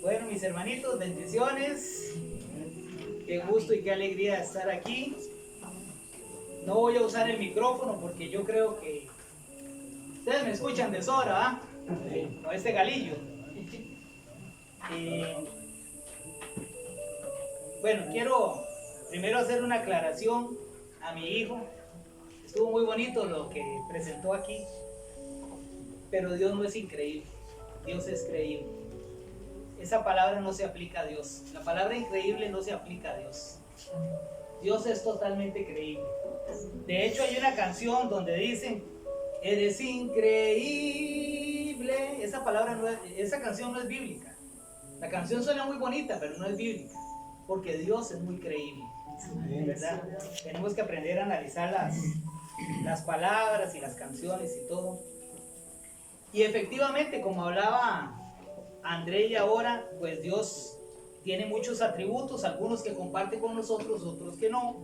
Bueno, mis hermanitos, bendiciones. Qué gusto y qué alegría estar aquí. No voy a usar el micrófono porque yo creo que ustedes me escuchan de sobra, ¿ah? Con este galillo. Bueno, quiero primero hacer una aclaración a mi hijo. Estuvo muy bonito lo que presentó aquí, pero Dios no es increíble, Dios es creíble. Esa palabra no se aplica a Dios. La palabra increíble no se aplica a Dios. Dios es totalmente creíble. De hecho, hay una canción donde dicen, eres increíble. Esa canción no es bíblica. La canción suena muy bonita, pero no es bíblica, porque Dios es muy creíble, ¿verdad? Tenemos que aprender a analizar las palabras y las canciones y todo. Y efectivamente, como hablaba André y ahora, pues Dios tiene muchos atributos, algunos que comparte con nosotros, otros que no.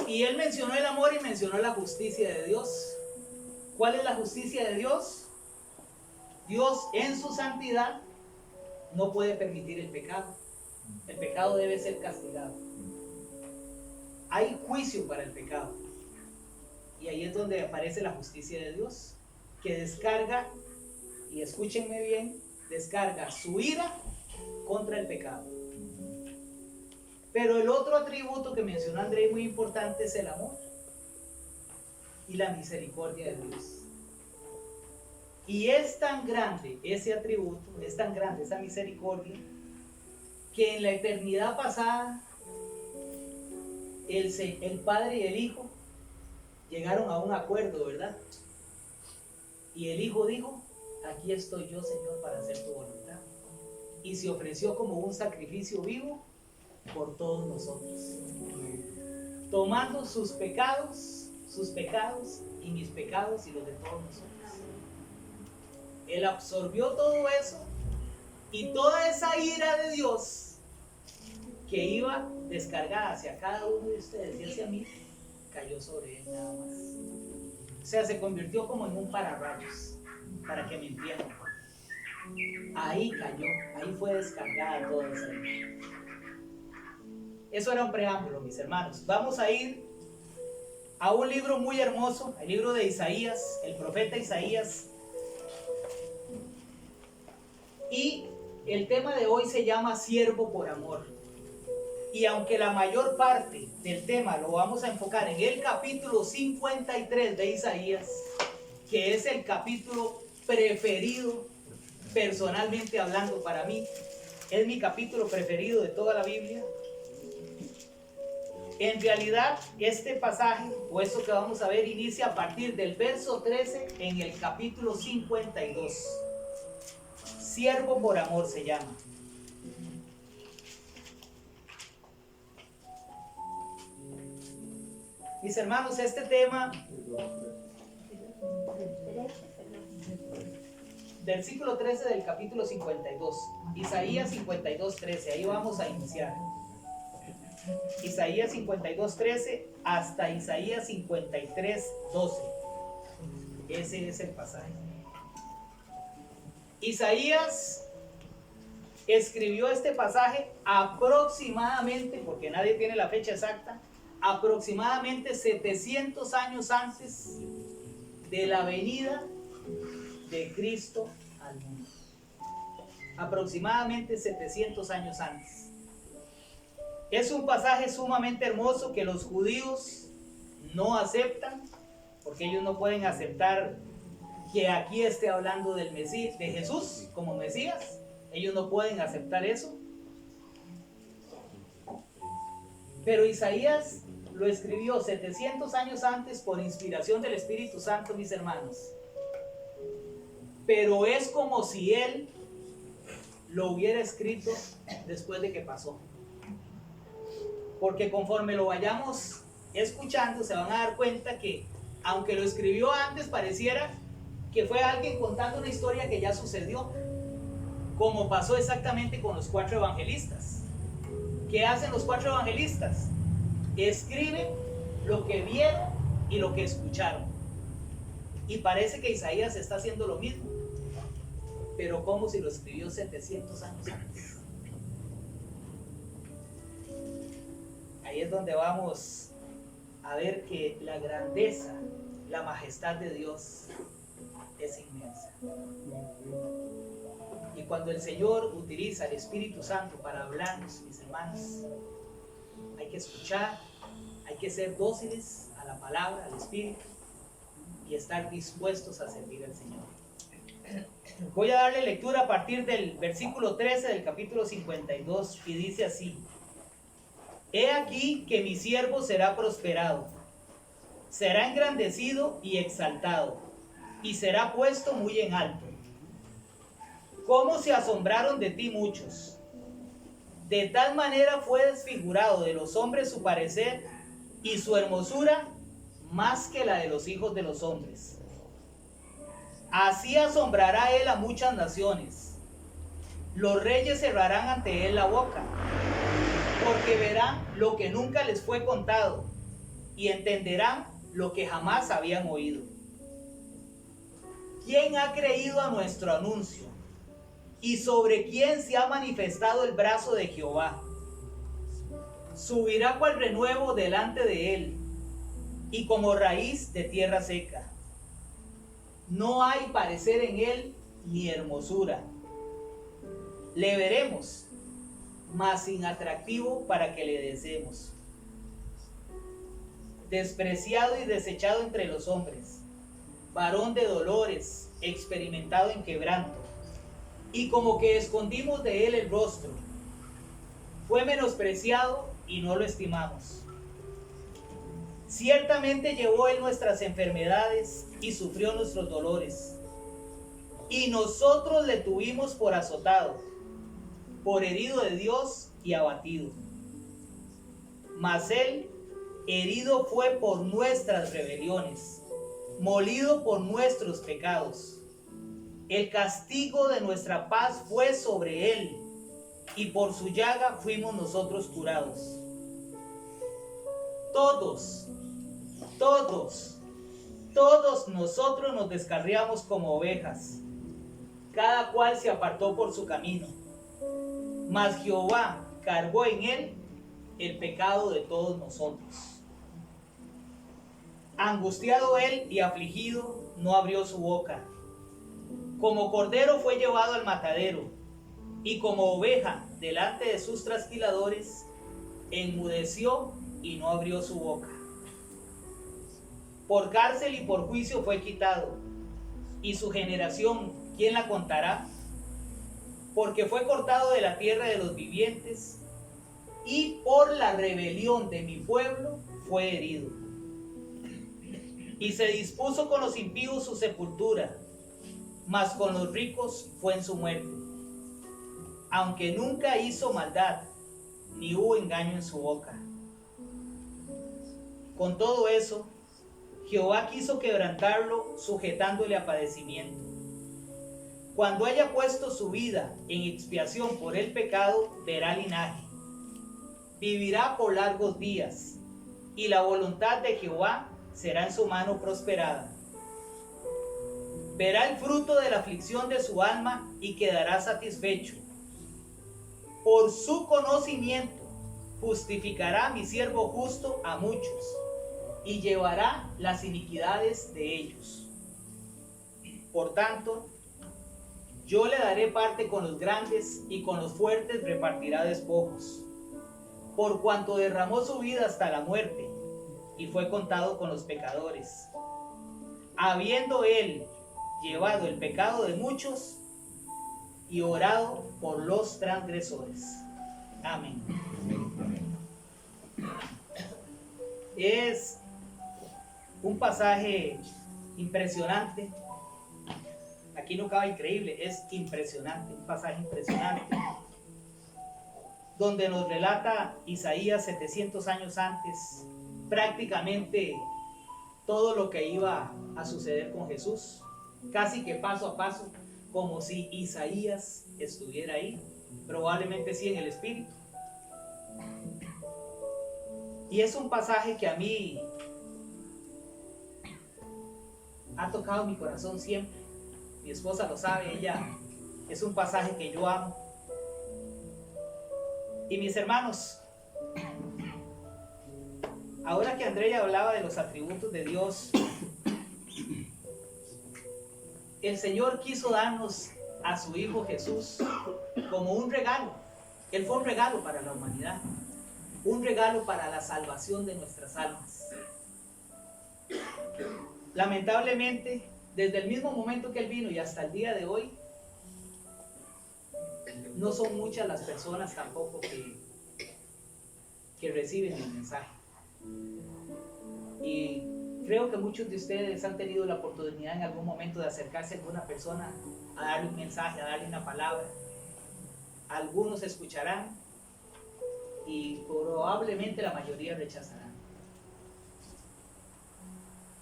Y él mencionó el amor y mencionó la justicia de Dios. ¿Cuál es la justicia de Dios? Dios en su santidad no puede permitir el pecado. El pecado debe ser castigado. Hay juicio para el pecado. Y ahí es donde aparece la justicia de Dios, que descarga, y escúchenme bien, descarga su ira contra el pecado. Pero el otro atributo que mencionó André muy importante es el amor y la misericordia de Dios. Y es tan grande ese atributo, es tan grande esa misericordia, que en la eternidad pasada el Padre y el Hijo llegaron a un acuerdo, ¿verdad? Y el Hijo dijo, aquí estoy yo, Señor, para hacer tu voluntad. Y se ofreció como un sacrificio vivo por todos nosotros, tomando sus pecados y mis pecados y los de todos nosotros. Él absorbió todo eso y toda esa ira de Dios que iba descargada hacia cada uno de ustedes y hacia mí, cayó sobre él nada más. O sea, se convirtió como en un pararrayos, para que me entiendan. Ahí cayó, ahí fue descargada toda esa ira. Eso era un preámbulo, mis hermanos. Vamos a ir a un libro muy hermoso, el libro de Isaías, el profeta Isaías. Y el tema de hoy se llama Siervo por amor. Y aunque la mayor parte del tema lo vamos a enfocar en el capítulo 53 de Isaías, que es el capítulo preferido, personalmente hablando para mí, es mi capítulo preferido de toda la Biblia. En realidad, este pasaje, o esto que vamos a ver, inicia a partir del verso 13 en el capítulo 52. Siervo por amor se llama. Mis hermanos, este tema, versículo 13 del capítulo 52, Isaías 52:13, ahí vamos a iniciar. Isaías 52:13 hasta Isaías 53:12. Ese es el pasaje. Isaías escribió este pasaje aproximadamente, porque nadie tiene la fecha exacta, aproximadamente 700 años antes de la venida de Cristo al mundo. Aproximadamente 700 años antes. Es un pasaje sumamente hermoso que los judíos no aceptan, porque ellos no pueden aceptar que aquí esté hablando del Mesías, de Jesús como Mesías. Ellos no pueden aceptar eso. Pero Isaías lo escribió 700 años antes por inspiración del Espíritu Santo, mis hermanos. Pero es como si él lo hubiera escrito después de que pasó. Porque conforme lo vayamos escuchando, se van a dar cuenta que, aunque lo escribió antes, pareciera que fue alguien contando una historia que ya sucedió, como pasó exactamente con los 4 evangelistas. ¿Qué hacen los 4 evangelistas? Escriben lo que vieron y lo que escucharon. Y parece que Isaías está haciendo lo mismo. pero como si lo escribió 700 años antes. Ahí es donde vamos a ver que la grandeza, la majestad de Dios es inmensa. Y cuando el Señor utiliza el Espíritu Santo para hablarnos, mis hermanos, hay que escuchar, hay que ser dóciles a la palabra, al Espíritu, y estar dispuestos a servir al Señor. Voy a darle lectura a partir del versículo 13 del capítulo 52, y dice así: He aquí que mi siervo será prosperado, será engrandecido y exaltado, y será puesto muy en alto. ¿Cómo se asombraron de ti muchos? De tal manera fue desfigurado de los hombres su parecer, y su hermosura más que la de los hijos de los hombres. Así asombrará él a muchas naciones. Los reyes cerrarán ante él la boca, porque verán lo que nunca les fue contado, y entenderán lo que jamás habían oído. ¿Quién ha creído a nuestro anuncio? ¿Y sobre quién se ha manifestado el brazo de Jehová? Subirá cual renuevo delante de él, y como raíz de tierra seca. No hay parecer en él ni hermosura. Le veremos, mas sin atractivo para que le deseemos. Despreciado y desechado entre los hombres, varón de dolores, experimentado en quebranto, y como que escondimos de él el rostro. Fue menospreciado y no lo estimamos. Ciertamente llevó él nuestras enfermedades y sufrió nuestros dolores. Y nosotros le tuvimos por azotado, por herido de Dios y abatido. Mas él herido fue por nuestras rebeliones, molido por nuestros pecados. El castigo de nuestra paz fue sobre él, y por su llaga fuimos nosotros curados. Todos nosotros nos descarriamos como ovejas, cada cual se apartó por su camino, mas Jehová cargó en él el pecado de todos nosotros. Angustiado él y afligido, no abrió su boca. Como cordero fue llevado al matadero, y como oveja delante de sus trasquiladores, enmudeció y no abrió su boca. Por cárcel y por juicio fue quitado, y su generación, ¿quién la contará? Porque fue cortado de la tierra de los vivientes, y por la rebelión de mi pueblo fue herido. Y se dispuso con los impíos su sepultura, mas con los ricos fue en su muerte. Aunque nunca hizo maldad, ni hubo engaño en su boca. Con todo eso, Jehová quiso quebrantarlo, sujetándole a padecimiento. Cuando haya puesto su vida en expiación por el pecado, verá linaje. Vivirá por largos días, y la voluntad de Jehová será en su mano prosperada. Verá el fruto de la aflicción de su alma y quedará satisfecho. Por su conocimiento justificará mi siervo justo a muchos, y llevará las iniquidades de ellos. Por tanto, yo le daré parte con los grandes, y con los fuertes repartirá despojos. Por cuanto derramó su vida hasta la muerte, y fue contado con los pecadores. Habiendo él llevado el pecado de muchos, y orado por los transgresores. Amén. Es un pasaje impresionante. Aquí no cabe increíble, es impresionante, un pasaje impresionante, donde nos relata Isaías 700 años antes prácticamente todo lo que iba a suceder con Jesús, casi que paso a paso, como si Isaías estuviera ahí, probablemente sí en el espíritu. Y es un pasaje que a mí ha tocado mi corazón siempre. Mi esposa lo sabe, ella Es un pasaje que yo amo. Y mis hermanos, ahora que Andrea hablaba de los atributos de Dios, el Señor quiso darnos a su Hijo Jesús como un regalo. Él fue un regalo para la humanidad, un regalo para la salvación de nuestras almas. Lamentablemente, desde el mismo momento que Él vino y hasta el día de hoy, no son muchas las personas tampoco que reciben el mensaje. Y creo que muchos de ustedes han tenido la oportunidad en algún momento de acercarse a alguna persona a darle un mensaje, a darle una palabra. Algunos escucharán y probablemente la mayoría rechazarán.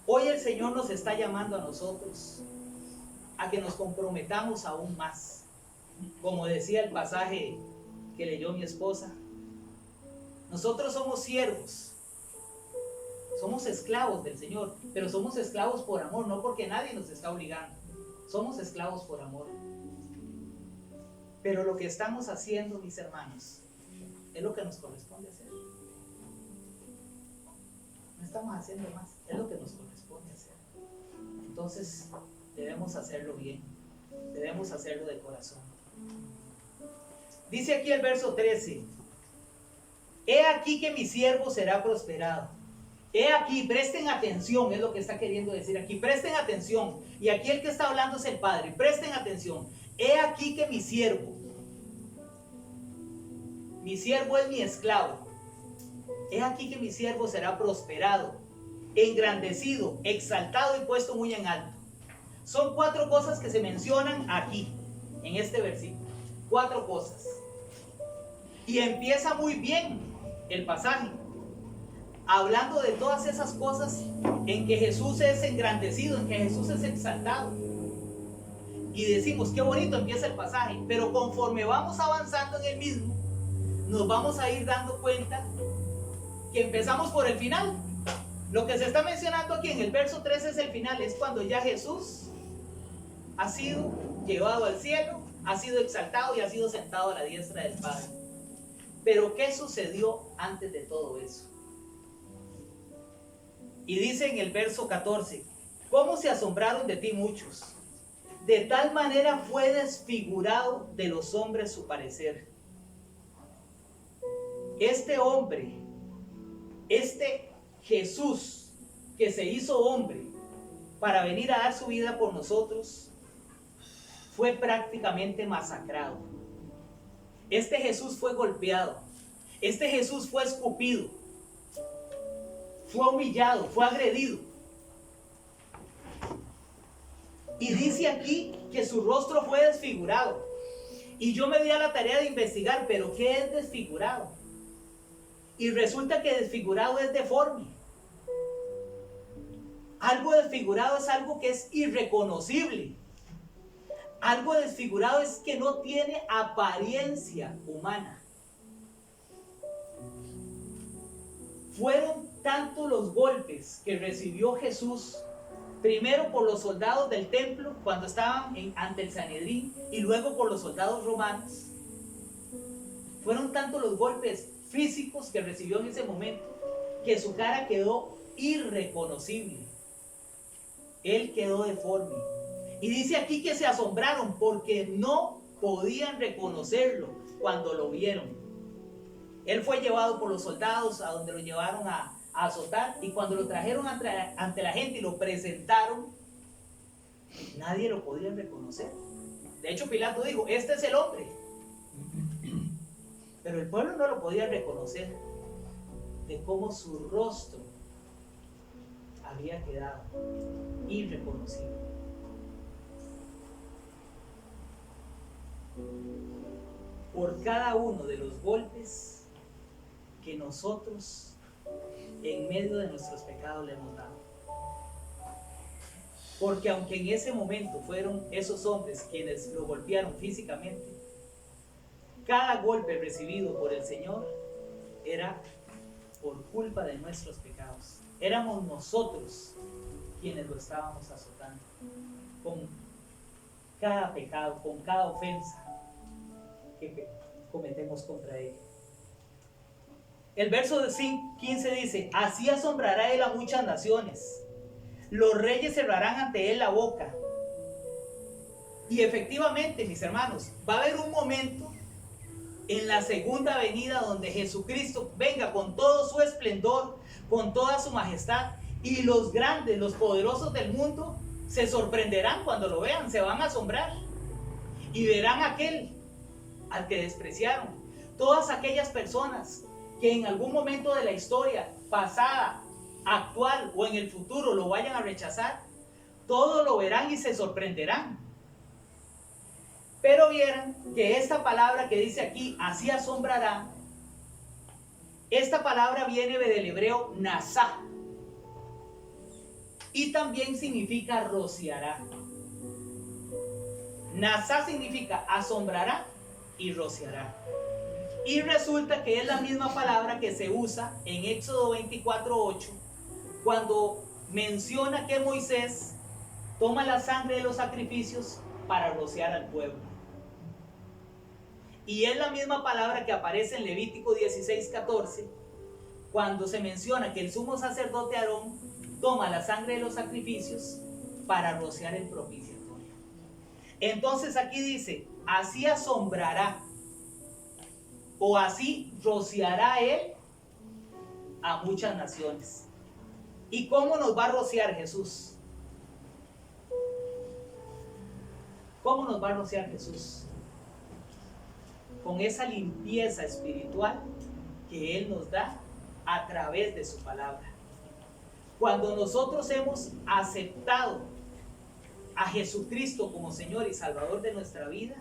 Hoy el Señor nos está llamando a nosotros a que nos comprometamos aún más. Como decía el pasaje que leyó mi esposa, nosotros somos siervos, somos esclavos del Señor, pero somos esclavos por amor, no porque nadie nos está obligando. Somos esclavos por amor. Pero lo que estamos haciendo, mis hermanos, es lo que nos corresponde hacer. No estamos haciendo más, es lo que nos corresponde hacer. Entonces, debemos hacerlo bien, debemos hacerlo de corazón. Dice aquí el verso 13: he aquí que mi siervo será prosperado. He aquí, presten atención, es lo que está queriendo decir aquí, presten atención. Y aquí el que está hablando es el Padre, presten atención. He aquí que mi siervo es mi esclavo. He aquí que mi siervo será prosperado, engrandecido, exaltado y puesto muy en alto. Son 4 cosas que se mencionan aquí, en este versículo. 4 cosas. Y empieza muy bien el pasaje, hablando de todas esas cosas en que Jesús es engrandecido, en que Jesús es exaltado. Y decimos, qué bonito empieza el pasaje, pero conforme vamos avanzando en el mismo, nos vamos a ir dando cuenta que empezamos por el final. Lo que se está mencionando aquí en el verso 13 es el final, es cuando ya Jesús ha sido llevado al cielo, ha sido exaltado y ha sido sentado a la diestra del Padre. Pero ¿qué sucedió antes de todo eso? Y dice en el verso 14: ¿cómo se asombraron de ti muchos? De tal manera fue desfigurado de los hombres su parecer. Este hombre, este Jesús que se hizo hombre para venir a dar su vida por nosotros, fue prácticamente masacrado. Este Jesús fue golpeado. Este Jesús fue escupido. Fue humillado, fue agredido. Y dice aquí que su rostro fue desfigurado. Y yo me di a la tarea de investigar, pero ¿qué es desfigurado? Y resulta que desfigurado es deforme. Algo desfigurado es algo que es irreconocible. Algo desfigurado es que no tiene apariencia humana. Fueron tantos los golpes que recibió Jesús, primero por los soldados del templo cuando estaban ante el Sanedrín, y luego por los soldados romanos. Fueron tantos los golpes físicos que recibió en ese momento que su cara quedó irreconocible. Él quedó deforme. Y dice aquí que se asombraron porque no podían reconocerlo cuando lo vieron. Él fue llevado por los soldados a donde lo llevaron a azotar, y cuando lo trajeron ante la gente y lo presentaron, nadie lo podía reconocer. De hecho, Pilato dijo, este es el hombre. Pero el pueblo no lo podía reconocer de cómo su rostro había quedado irreconocible. Por cada uno de los golpes que nosotros en medio de nuestros pecados le hemos dado. Porque aunque en ese momento fueron esos hombres quienes lo golpearon físicamente, cada golpe recibido por el Señor era por culpa de nuestros pecados. Éramos nosotros quienes lo estábamos azotando cada pecado, con cada ofensa que cometemos contra ella. El verso 15 dice: así asombrará él a muchas naciones, los reyes cerrarán ante él la boca. Y efectivamente, mis hermanos, va a haber un momento en la segunda venida donde Jesucristo venga con todo su esplendor, con toda su majestad, y los grandes, los poderosos del mundo se sorprenderán cuando lo vean, se van a asombrar y verán aquel al que despreciaron. Todas aquellas personas que en algún momento de la historia pasada, actual o en el futuro lo vayan a rechazar, todos lo verán y se sorprenderán. Pero vieran que esta palabra que dice aquí, así asombrará, esta palabra viene del hebreo nasá y también significa rociará. Nasá significa asombrará y rociará. Y resulta que es la misma palabra que se usa en Éxodo 24:8 cuando menciona que Moisés toma la sangre de los sacrificios para rociar al pueblo. Y es la misma palabra que aparece en Levítico 16:14 cuando se menciona que el sumo sacerdote Aarón toma la sangre de los sacrificios para rociar el propiciatorio. Entonces aquí dice, así asombrará o así rociará él a muchas naciones. ¿Y cómo nos va a rociar Jesús? ¿Cómo nos va a rociar Jesús? Con esa limpieza espiritual que Él nos da a través de su palabra. Cuando nosotros hemos aceptado a Jesucristo como Señor y Salvador de nuestra vida,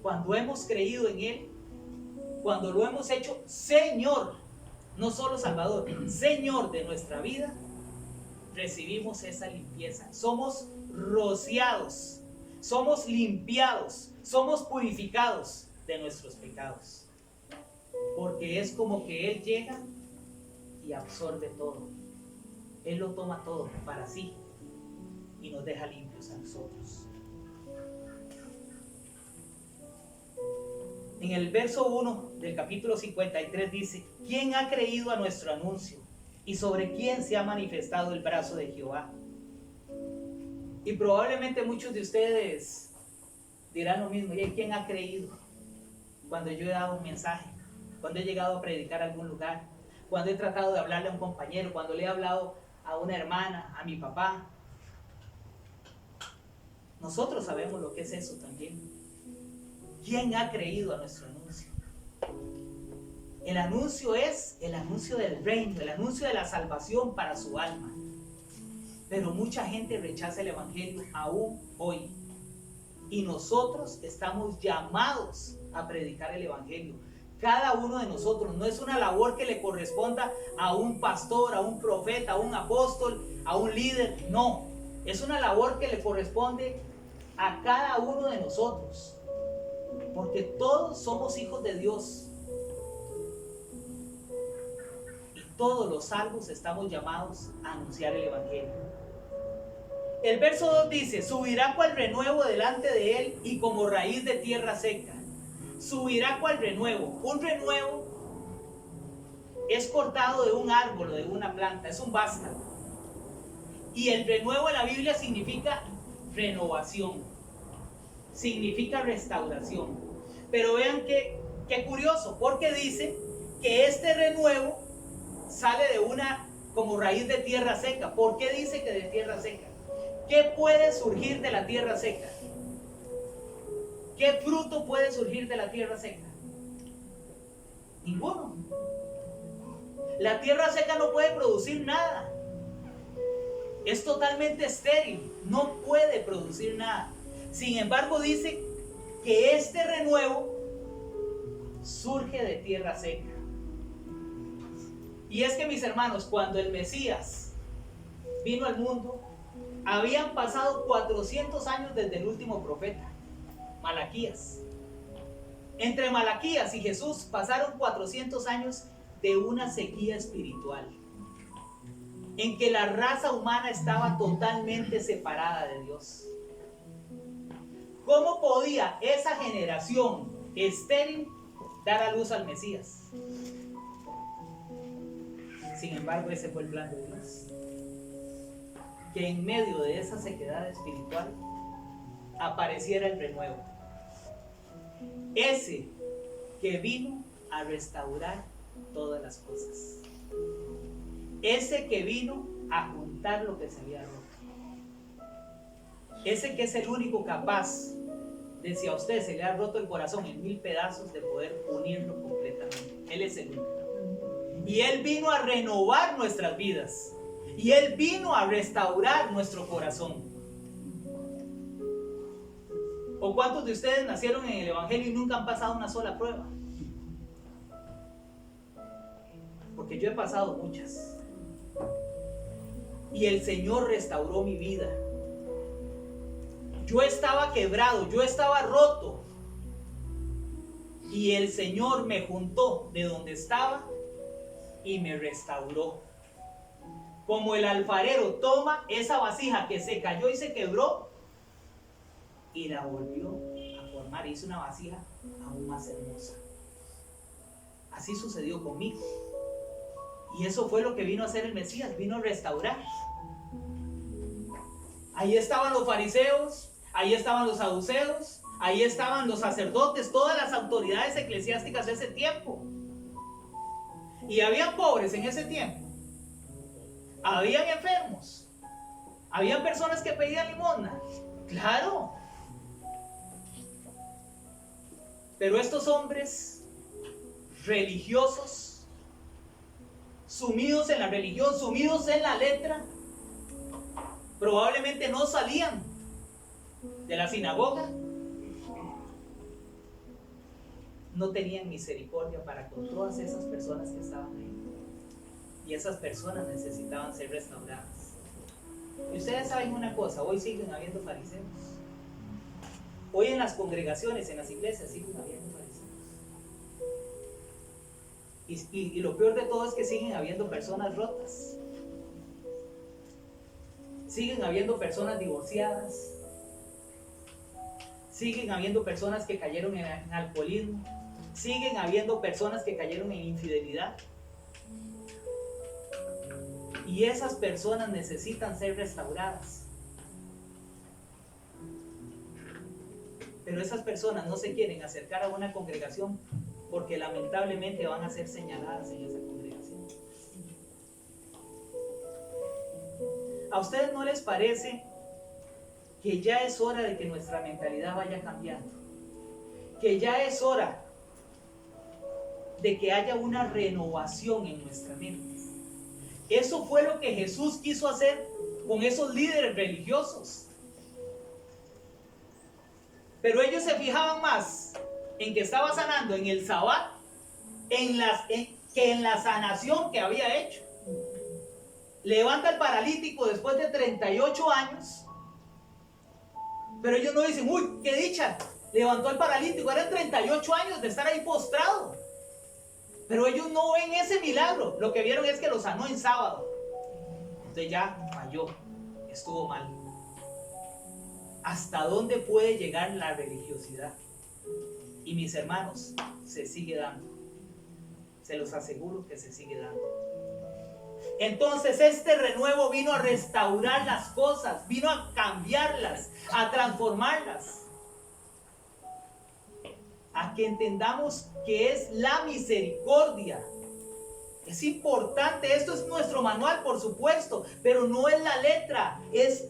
cuando hemos creído en Él, cuando lo hemos hecho Señor, no solo Salvador, Señor de nuestra vida, recibimos esa limpieza. Somos rociados, somos limpiados, somos purificados de nuestros pecados. Porque es como que Él llega y absorbe todo. Él lo toma todo para sí y nos deja limpios a nosotros. En el verso 1 del capítulo 53 dice: ¿quién ha creído a nuestro anuncio? ¿Y sobre quién se ha manifestado el brazo de Jehová? Y probablemente muchos de ustedes dirán lo mismo: ¿y quién ha creído? Cuando yo he dado un mensaje, cuando he llegado a predicar a algún lugar, cuando he tratado de hablarle a un compañero, cuando le he hablado a una hermana, a mi papá. Nosotros sabemos lo que es eso también. ¿Quién ha creído a nuestro anuncio? El anuncio es el anuncio del reino, el anuncio de la salvación para su alma. Pero mucha gente rechaza el evangelio aún hoy. Y nosotros estamos llamados a predicar el evangelio. Cada uno de nosotros. No es una labor que le corresponda a un pastor, a un profeta, a un apóstol, a un líder. No, es una labor que le corresponde a cada uno de nosotros. Porque todos somos hijos de Dios. Y todos los salvos estamos llamados a anunciar el evangelio. El verso 2 dice: subirá cual renuevo delante de él y como raíz de tierra seca. Subirá cual renuevo. Un renuevo es cortado de un árbol o de una planta, es un vástago. Y el renuevo en la Biblia significa renovación, significa restauración. Pero vean qué curioso, porque dice que este renuevo sale de una como raíz de tierra seca. ¿Por qué dice que de tierra seca? ¿Qué puede surgir de la tierra seca? ¿Qué fruto puede surgir de la tierra seca? Ninguno. La tierra seca no puede producir nada. Es totalmente estéril, no puede producir nada. Sin embargo, dice que este renuevo surge de tierra seca. Y es que, mis hermanos, cuando el Mesías vino al mundo, habían pasado 400 años desde el último profeta, Malaquías. Entre Malaquías y Jesús pasaron 400 años de una sequía espiritual, en que la raza humana estaba totalmente separada de Dios. ¿Cómo podía esa generación estéril dar a luz al Mesías? Sin embargo, ese fue el plan de Dios. Que en medio de esa sequedad espiritual apareciera el renuevo. Ese que vino a restaurar todas las cosas. Ese que vino a juntar lo que se había roto. Ese que es el único capaz de, si a usted se le ha roto el corazón en 1000 pedazos, de poder unirlo completamente. Él es el único. Y Él vino a renovar nuestras vidas. Y Él vino a restaurar nuestro corazón. ¿O cuántos de ustedes nacieron en el Evangelio y nunca han pasado una sola prueba? Porque yo he pasado muchas. Y el Señor restauró mi vida. Yo estaba quebrado, yo estaba roto. Y el Señor me juntó de donde estaba y me restauró. Como el alfarero toma esa vasija que se cayó y se quebró y la volvió a formar, hizo una vasija aún más hermosa. Así sucedió conmigo. Y eso fue lo que vino a hacer el Mesías, vino a restaurar. Ahí estaban los fariseos, ahí estaban los saduceos, ahí estaban los sacerdotes, todas las autoridades eclesiásticas de ese tiempo. Y habían pobres en ese tiempo. Habían enfermos. Habían personas que pedían limosna. Claro. Pero estos hombres religiosos, sumidos en la religión, sumidos en la letra, probablemente no salían de la sinagoga. No tenían misericordia para con todas esas personas que estaban ahí. Y esas personas necesitaban ser restauradas. Y ustedes saben una cosa, hoy siguen habiendo fariseos. Hoy en las congregaciones, en las iglesias, siguen habiendo fariseos. Y lo peor de todo es que siguen habiendo personas rotas. Siguen habiendo personas divorciadas. Siguen habiendo personas que cayeron en alcoholismo. Siguen habiendo personas que cayeron en infidelidad. Y esas personas necesitan ser restauradas. Pero esas personas no se quieren acercar a una congregación porque lamentablemente van a ser señaladas en esa congregación. ¿A ustedes no les parece que ya es hora de que nuestra mentalidad vaya cambiando? Que ya es hora de que haya una renovación en nuestra mente. Eso fue lo que Jesús quiso hacer con esos líderes religiosos. Pero ellos se fijaban más en que estaba sanando en el Sabbat que en la sanación que había hecho. Levanta al paralítico después de 38 años. Pero ellos no dicen, uy, qué dicha, levantó al paralítico, eran 38 años de estar ahí postrado. Pero ellos no ven ese milagro. Lo que vieron es que lo sanó en sábado. Entonces ya falló, estuvo mal. ¿Hasta dónde puede llegar la religiosidad? Y mis hermanos, se sigue dando. Se los aseguro que se sigue dando. Entonces este renuevo vino a restaurar las cosas, vino a cambiarlas, a transformarlas. A que entendamos que es la misericordia. Es importante, esto es nuestro manual, por supuesto, pero no es la letra, es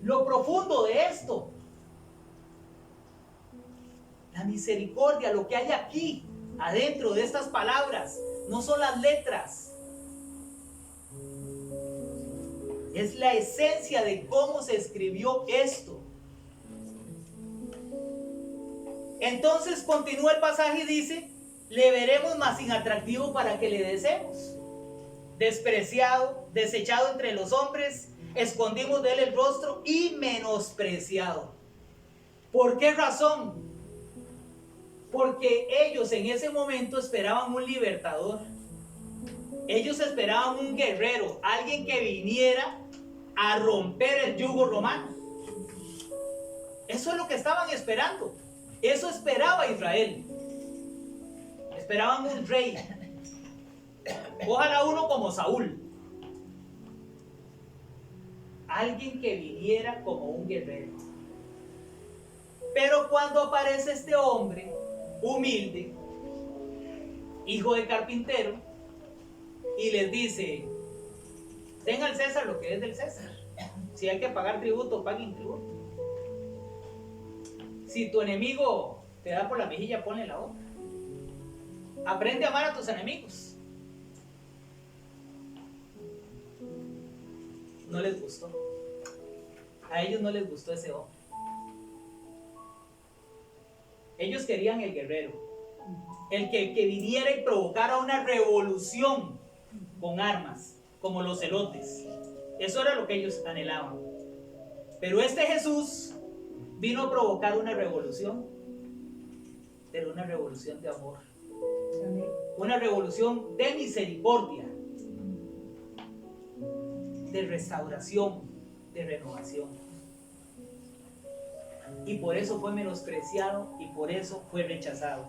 lo profundo de esto. La misericordia, lo que hay aquí, adentro de estas palabras, no son las letras. Es la esencia de cómo se escribió esto. Entonces continúa el pasaje y dice, le veremos más inatractivo para que le deseemos. Despreciado, desechado entre los hombres, escondimos de él el rostro y menospreciado. ¿Por qué razón? Porque ellos en ese momento esperaban un libertador. Ellos esperaban un guerrero, alguien que viniera a romper el yugo romano. Eso es lo que estaban esperando. Eso esperaba Israel. Esperaban un rey. Ojalá uno como Saúl. Alguien que viniera como un guerrero. Pero cuando aparece este hombre humilde, hijo de carpintero, y les dice: den al César lo que es del César. Si hay que pagar tributo, paguen tributo. Si tu enemigo te da por la mejilla, ponle la otra. Aprende a amar a tus enemigos. No les gustó. A ellos no les gustó ese hombre. Ellos querían el guerrero, el que viniera y provocara una revolución con armas, como los celotes. Eso era lo que ellos anhelaban. Pero este Jesús vino a provocar una revolución, pero una revolución de amor. Una revolución de misericordia, de restauración, de renovación. Y por eso fue menospreciado y por eso fue rechazado.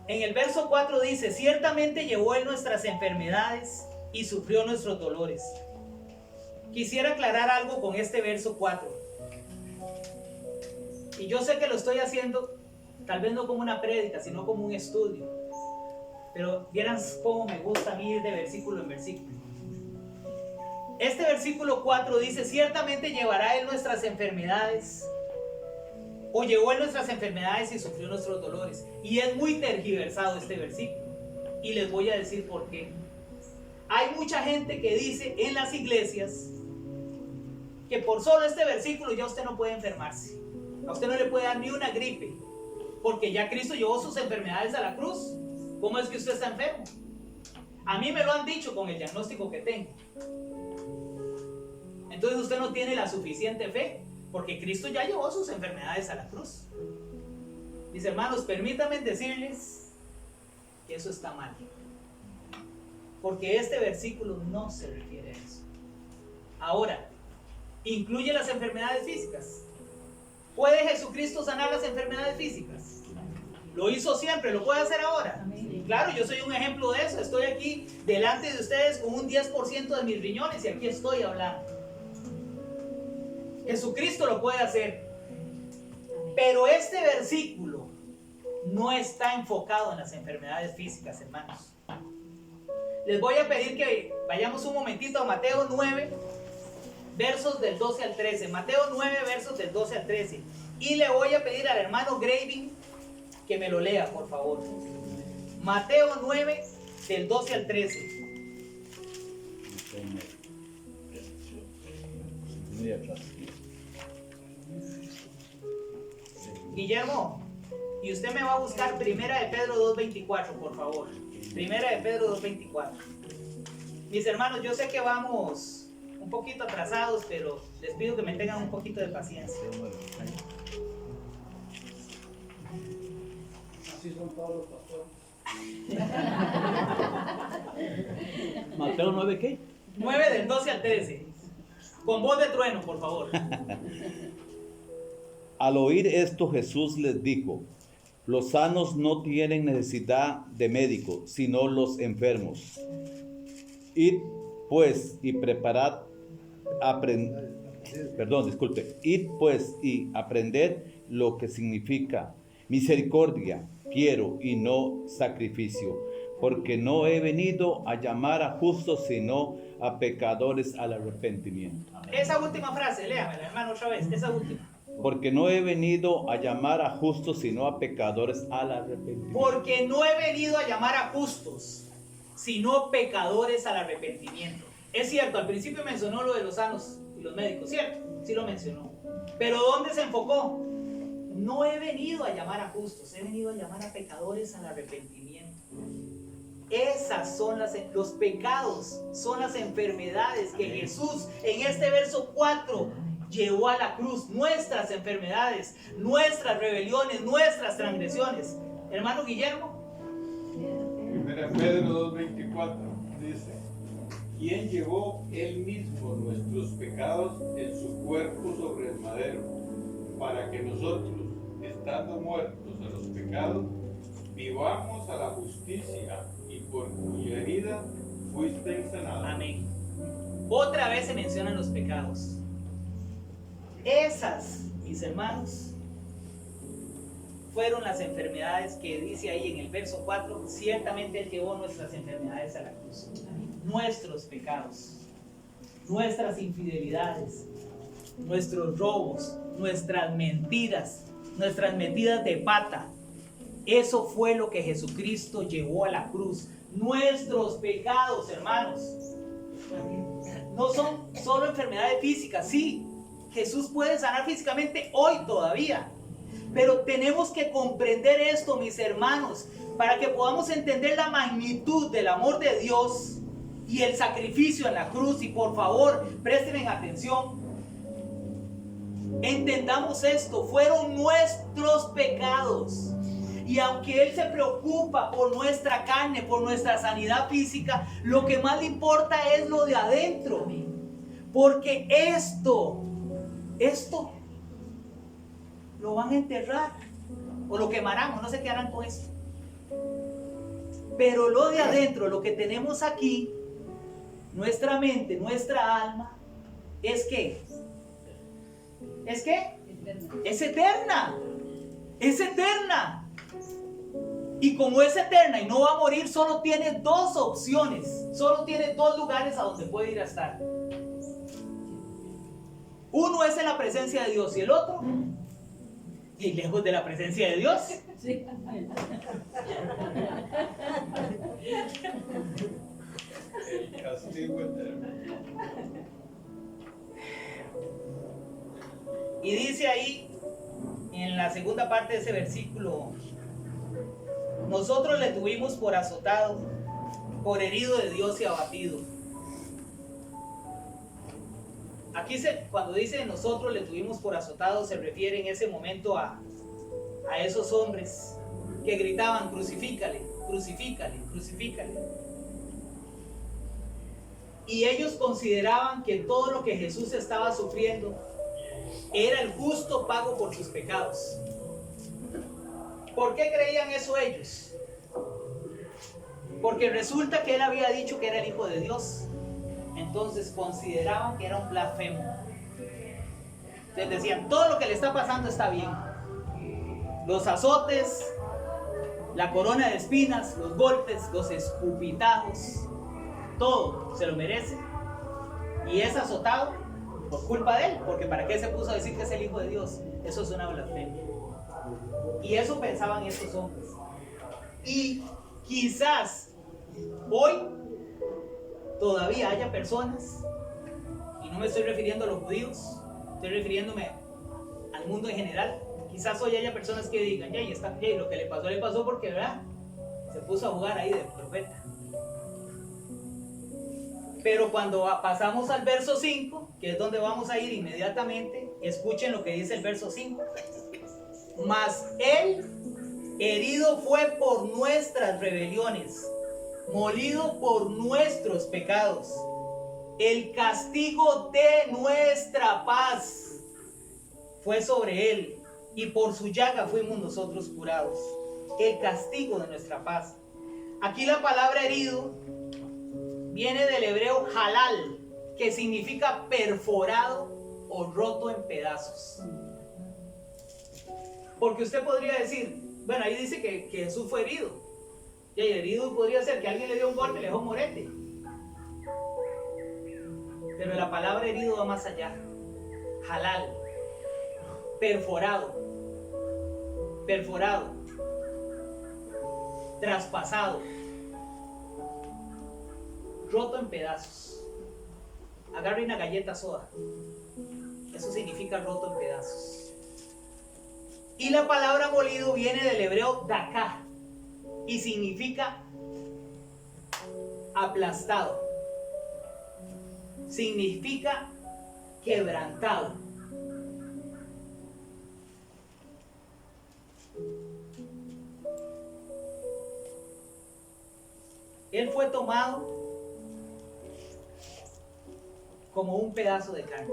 En el verso 4 dice: ciertamente llevó él nuestras enfermedades y sufrió nuestros dolores. Quisiera aclarar algo con este verso 4. Y yo sé que lo estoy haciendo tal vez no como una prédica, sino como un estudio. Pero vieran cómo me gusta a mí ir de versículo en versículo. Este versículo 4 dice: ciertamente llevará él nuestras enfermedades, o llevó él nuestras enfermedades y sufrió nuestros dolores. Y es muy tergiversado este versículo. Y les voy a decir por qué. Hay mucha gente que dice en las iglesias que por solo este versículo ya usted no puede enfermarse. A usted no le puede dar ni una gripe, porque ya Cristo llevó sus enfermedades a la cruz. ¿Cómo es que usted está enfermo? A mí me lo han dicho con el diagnóstico que tengo. Entonces usted no tiene la suficiente fe, porque Cristo ya llevó sus enfermedades a la cruz. Mis hermanos, permítanme decirles que eso está mal, porque este versículo no se refiere a eso. Ahora, ¿incluye las enfermedades físicas? ¿Puede Jesucristo sanar las enfermedades físicas? Lo hizo siempre, ¿lo puede hacer ahora? Amén. Claro, yo soy un ejemplo de eso. Estoy aquí delante de ustedes con un 10% de mis riñones y aquí estoy hablando. Jesucristo lo puede hacer. Pero este versículo no está enfocado en las enfermedades físicas, hermanos. Les voy a pedir que vayamos un momentito a Mateo 9, versos del 12 al 13. Mateo 9, versos del 12 al 13. Y le voy a pedir al hermano Graving que me lo lea, por favor. Mateo 9, del 12 al 13. Guillermo, y usted me va a buscar Primera de Pedro 2:24, por favor. Primera de Pedro 2:24. Mis hermanos, yo sé que vamos un poquito atrasados, pero les pido que me tengan un poquito de paciencia. Así son todos los pastores. Mateo 9, ¿qué? 9 del 12 al 13. Con voz de trueno, por favor. Al oír esto, Jesús les dijo: los sanos no tienen necesidad de médico, sino los enfermos. Id pues y id pues y aprended lo que significa misericordia quiero y no sacrificio, porque no he venido a llamar a justos, sino a pecadores al arrepentimiento. Esa última frase, léamela, hermano, otra vez, esa última. Porque no he venido a llamar a justos, sino a pecadores al arrepentimiento. Porque no he venido a llamar a justos, sino pecadores al arrepentimiento. Es cierto, al principio mencionó lo de los sanos y los médicos, ¿cierto? Sí lo mencionó. Pero ¿dónde se enfocó? No he venido a llamar a justos, he venido a llamar a pecadores al arrepentimiento. Esas son los pecados, son las enfermedades que Jesús en este verso 4 llevó a la cruz. Nuestras enfermedades, nuestras rebeliones, nuestras transgresiones. Hermano Guillermo. 1 Pedro 2:24 dice: quien llevó él mismo nuestros pecados en su cuerpo sobre el madero, para que nosotros, estando muertos a los pecados, vivamos a la justicia, y por cuya herida fuisteis sanados. Amén. Otra vez se mencionan los pecados. Esas, mis hermanos, fueron las enfermedades que dice ahí en el verso 4. Ciertamente Él llevó nuestras enfermedades a la cruz. Nuestros pecados, nuestras infidelidades, nuestros robos, nuestras mentiras de pata. Eso fue lo que Jesucristo llevó a la cruz. Nuestros pecados, hermanos. No son solo enfermedades físicas. Sí, Jesús puede sanar físicamente hoy todavía. Pero tenemos que comprender esto, mis hermanos, para que podamos entender la magnitud del amor de Dios y el sacrificio en la cruz. Y por favor, presten atención. Entendamos esto, fueron nuestros pecados. Y aunque Él se preocupa por nuestra carne, por nuestra sanidad física, lo que más le importa es lo de adentro. Porque esto lo van a enterrar o lo quemarán, o no sé qué harán con esto. Pero lo de adentro, lo que tenemos aquí, nuestra mente, nuestra alma, ¿es qué? ¿Es qué? Es eterna. Es eterna. Y como es eterna y no va a morir, solo tiene dos opciones. Solo tiene dos lugares a donde puede ir a estar. Uno es en la presencia de Dios y el otro, y lejos de la presencia de Dios. Sí. El castigo eterno. Y dice ahí, en la segunda parte de ese versículo, nosotros le tuvimos por azotado, por herido de Dios y abatido. Aquí cuando dice nosotros le tuvimos por azotado, se refiere en ese momento a esos hombres que gritaban: crucifícale, crucifícale, crucifícale. Y ellos consideraban que todo lo que Jesús estaba sufriendo era el justo pago por sus pecados. ¿Por qué creían eso ellos? Porque resulta que Él había dicho que era el Hijo de Dios. Entonces consideraban que era un blasfemo. Entonces decían: todo lo que le está pasando está bien. Los azotes, la corona de espinas, los golpes, los escupitajos, todo se lo merece. Y es azotado por culpa de Él. Porque ¿para qué se puso a decir que es el Hijo de Dios? Eso es una blasfemia. Y eso pensaban estos hombres. Y quizás hoy todavía haya personas, y no me estoy refiriendo a los judíos, estoy refiriéndome al mundo en general. Quizás hoy haya personas que digan: ya está, ya, lo que le pasó porque, ¿verdad?, se puso a jugar ahí de profeta. Pero cuando pasamos al verso 5, que es donde vamos a ir inmediatamente, escuchen lo que dice el verso 5. Mas Él herido fue por nuestras rebeliones, molido por nuestros pecados. El castigo de nuestra paz fue sobre Él, y por su llaga fuimos nosotros curados. El castigo de nuestra paz. Aquí la palabra herido viene del hebreo halal, que significa perforado o roto en pedazos. Porque usted podría decir, bueno, ahí dice que Jesús fue herido. Y el herido podría ser que alguien le dio un golpe y le dejó un morete. Pero la palabra herido va más allá. Halal. Perforado. Perforado. Traspasado. Roto en pedazos. Agarre una galleta soda. Eso significa roto en pedazos. Y la palabra molido viene del hebreo daká y significa aplastado. Significa quebrantado. Él fue tomado como un pedazo de carne.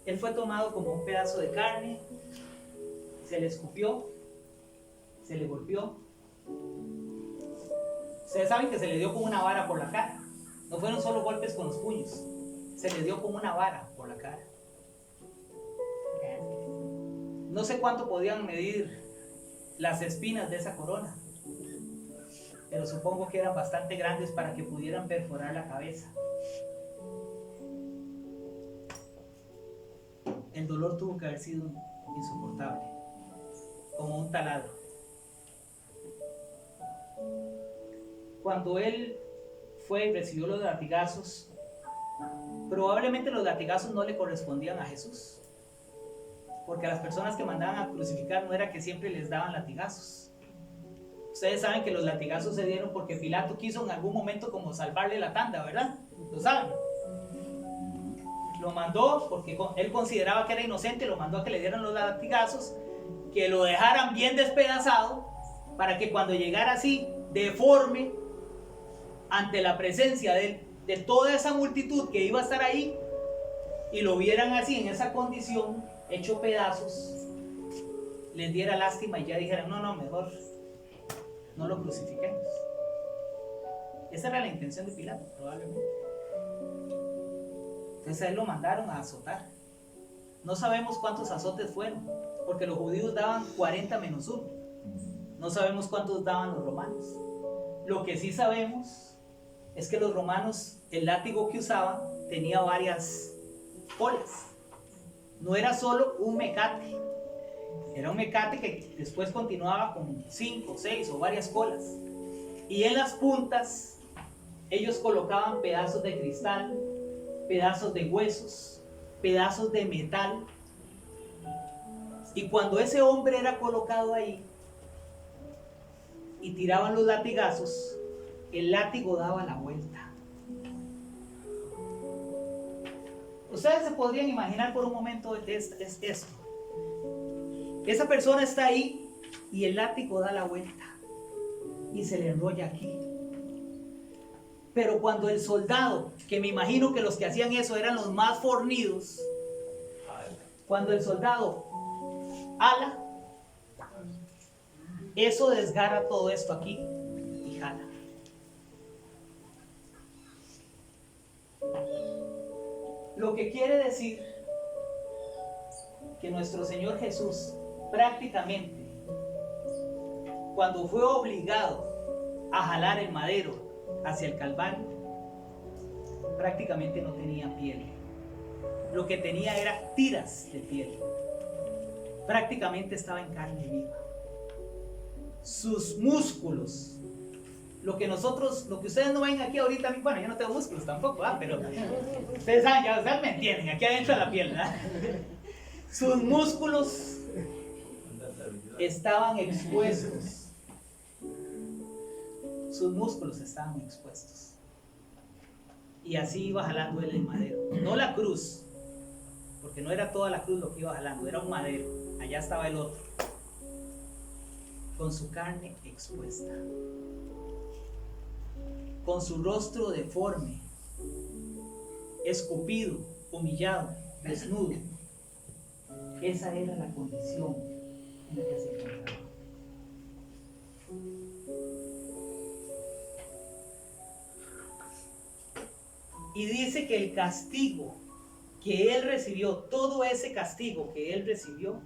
Él fue tomado como un pedazo de carne, se le escupió, se le golpeó. Ustedes saben que se le dio con una vara por la cara. No fueron solo golpes con los puños, se le dio con una vara por la cara. No sé cuánto podían medir las espinas de esa corona, pero supongo que eran bastante grandes para que pudieran perforar la cabeza. El dolor tuvo que haber sido insoportable, como un taladro. Cuando él fue y recibió los latigazos, probablemente los latigazos no le correspondían a Jesús, porque a las personas que mandaban a crucificar no era que siempre les daban latigazos. Ustedes saben que los latigazos se dieron porque Pilato quiso en algún momento como salvarle la tanda, ¿verdad? ¿Lo saben? Lo mandó porque él consideraba que era inocente, lo mandó a que le dieran los latigazos, que lo dejaran bien despedazado, para que cuando llegara así, deforme, ante la presencia de toda esa multitud que iba a estar ahí, y lo vieran así, en esa condición, hecho pedazos, les diera lástima y ya dijeran, no, mejor no lo crucifiquemos. Esa era la intención de Pilato, probablemente. Entonces a él lo mandaron a azotar. No sabemos cuántos azotes fueron, porque los judíos daban 40 menos 1. No sabemos cuántos daban los romanos. Lo que sí sabemos es que los romanos, el látigo que usaban tenía varias colas. No era solo un mecate, era un mecate que después continuaba con 5, 6 o varias colas. Y en las puntas ellos colocaban pedazos de cristal, pedazos de huesos, pedazos de metal. Y cuando ese hombre era colocado ahí y tiraban los latigazos, el látigo daba la vuelta. Ustedes se podrían imaginar por un momento esto. Esa persona está ahí y el látigo da la vuelta y se le enrolla aquí. Pero cuando el soldado, que me imagino que los que hacían eso eran los más fornidos, cuando el soldado ala, eso desgarra todo esto aquí y jala. Lo que quiere decir que nuestro Señor Jesús prácticamente, cuando fue obligado a jalar el madero hacia el Calvario, prácticamente no tenía piel. Lo que tenía era tiras de piel. Prácticamente estaba en carne viva. Sus músculos, lo que ustedes no ven aquí ahorita, bueno, yo no tengo músculos tampoco, pero ustedes saben, ya ustedes me entienden, aquí adentro de la piel, ¿verdad? Sus músculos estaban expuestos. Sus músculos estaban expuestos. Y así iba jalando él el madero. No la cruz, porque no era toda la cruz lo que iba jalando, era un madero. Allá estaba el otro, con su carne expuesta, con su rostro deforme, escupido, humillado, desnudo. Esa era la condición en la que se encontraba. Y dice que el castigo que él recibió, todo ese castigo que él recibió,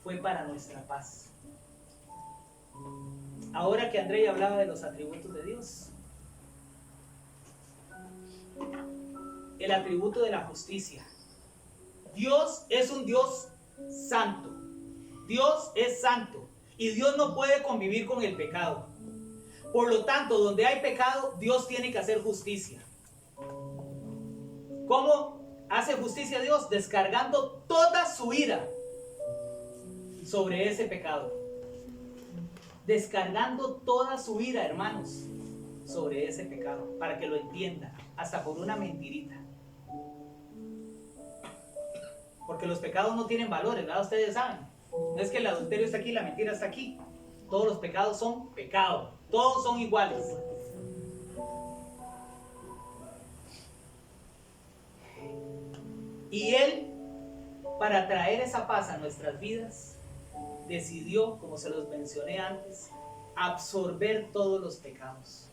fue para nuestra paz. Ahora que André hablaba de los atributos de Dios, el atributo de la justicia. Dios es un Dios santo. Dios es santo y Dios no puede convivir con el pecado. Por lo tanto, donde hay pecado, Dios tiene que hacer justicia. ¿Cómo hace justicia Dios? Descargando toda su ira sobre ese pecado. Descargando toda su ira, hermanos, sobre ese pecado, para que lo entienda, hasta por una mentirita. Porque los pecados no tienen valores, ¿verdad? Ustedes saben. No es que el adulterio está aquí, la mentira está aquí. Todos los pecados son pecado. Todos son iguales. Y Él, para traer esa paz a nuestras vidas, decidió, como se los mencioné antes, absorber todos los pecados.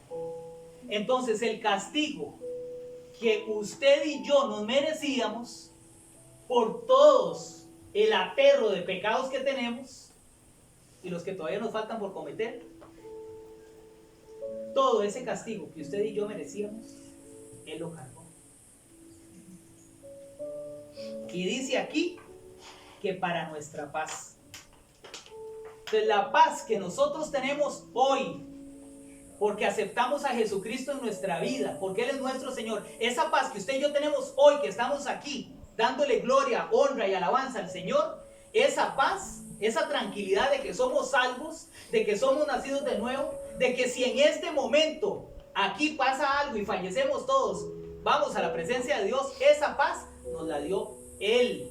Entonces el castigo que usted y yo nos merecíamos por todos el aterro de pecados que tenemos y los que todavía nos faltan por cometer, todo ese castigo que usted y yo merecíamos, Él lo cargó. Y dice aquí que para nuestra paz. Entonces la paz que nosotros tenemos hoy, porque aceptamos a Jesucristo en nuestra vida, porque Él es nuestro Señor, esa paz que usted y yo tenemos hoy, que estamos aquí dándole gloria, honra y alabanza al Señor, esa paz, esa tranquilidad de que somos salvos, de que somos nacidos de nuevo, de que si en este momento aquí pasa algo y fallecemos todos, vamos a la presencia de Dios, esa paz nos la dio Él.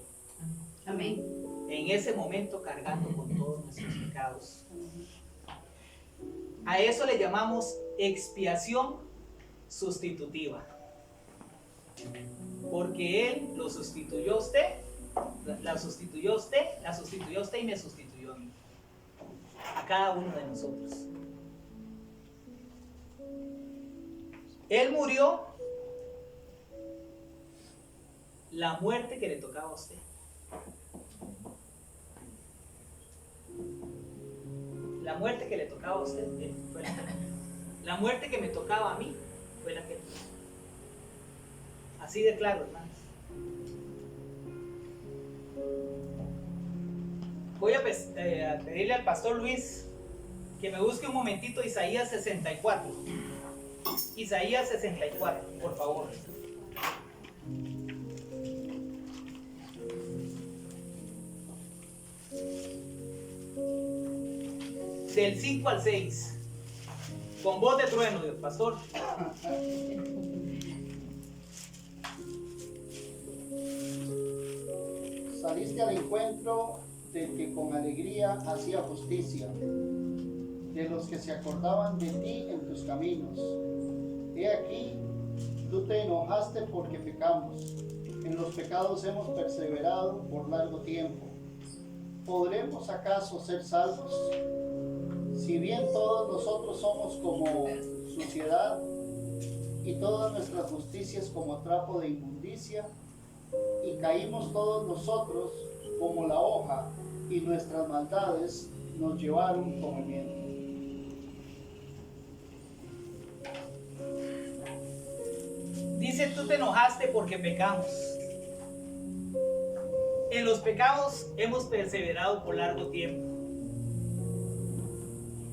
Amén. En ese momento cargando con todos nuestros pecados. A eso le llamamos expiación sustitutiva. Porque Él lo sustituyó a usted, la sustituyó a usted, la sustituyó a usted y me sustituyó a mí. A cada uno de nosotros. Él murió la muerte que le tocaba a usted. La muerte que le tocaba a usted fue la que, la muerte que me tocaba a mí fue la que. Así de claro, hermanos. Voy a pedirle al pastor Luis que me busque un momentito Isaías 64. Isaías 64, por favor. Del 5 al 6, con voz de trueno, pastor. Saliste al encuentro del que con alegría hacía justicia, de los que se acordaban de ti en tus caminos. He aquí, tú te enojaste porque pecamos. En los pecados hemos perseverado por largo tiempo. ¿Podremos acaso ser salvos? Si bien todos nosotros somos como suciedad y todas nuestras justicias como trapo de inmundicia, y caímos todos nosotros como la hoja, y nuestras maldades nos llevaron como el viento. Dice, tú te enojaste porque pecamos. En los pecados hemos perseverado por largo tiempo.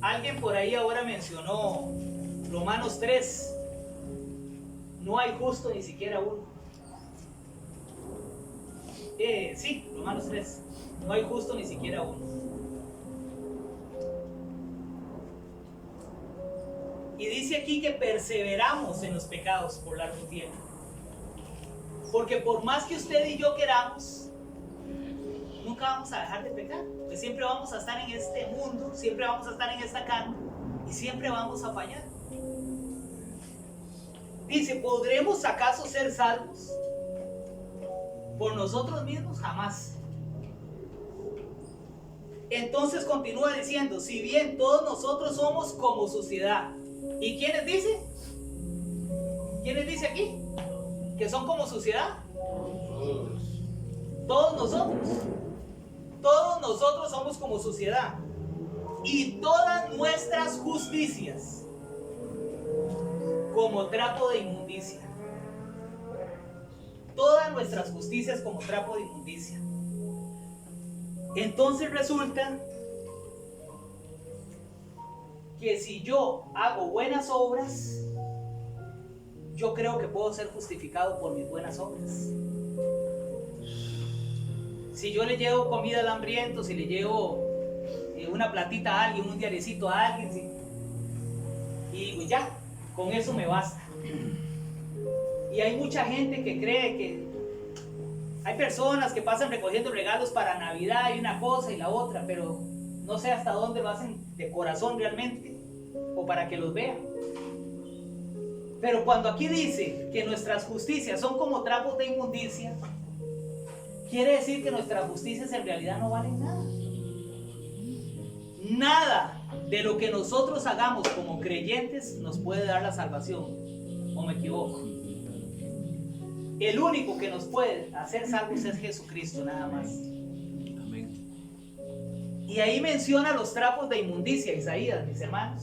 Alguien por ahí ahora mencionó Romanos 3. No hay justo ni siquiera uno. Sí, Romanos 3. No hay justo ni siquiera uno. Y dice aquí que perseveramos en los pecados por largo tiempo. Porque por más que usted y yo queramos, nunca vamos a dejar de pecar. Porque siempre vamos a estar en este mundo, siempre vamos a estar en esta carne y siempre vamos a fallar. Dice, ¿podremos acaso ser salvos? Por nosotros mismos, jamás. Entonces continúa diciendo, si bien todos nosotros somos como suciedad. ¿Y quiénes dice? ¿Quiénes dice aquí? ¿Que son como suciedad? Todos nosotros. Todos nosotros somos como suciedad. Y todas nuestras justicias como trapo de inmundicia. Todas nuestras justicias como trapo de inmundicia. Entonces resulta que si yo hago buenas obras, yo creo que puedo ser justificado por mis buenas obras. Si yo le llevo comida al hambriento, si le llevo una platita a alguien, un diarecito a alguien, ¿sí? Y pues ya, con eso me basta. Y hay mucha gente que cree que hay personas que pasan recogiendo regalos para Navidad y una cosa y la otra, pero no sé hasta dónde lo hacen de corazón realmente o para que los vean. Pero cuando aquí dice que nuestras justicias son como trapos de inmundicia, quiere decir que nuestras justicias en realidad no valen nada. Nada de lo que nosotros hagamos como creyentes nos puede dar la salvación. ¿O me equivoco? El único que nos puede hacer salvos es Jesucristo, nada más. Amén. Y ahí menciona los trapos de inmundicia, Isaías, mis hermanos.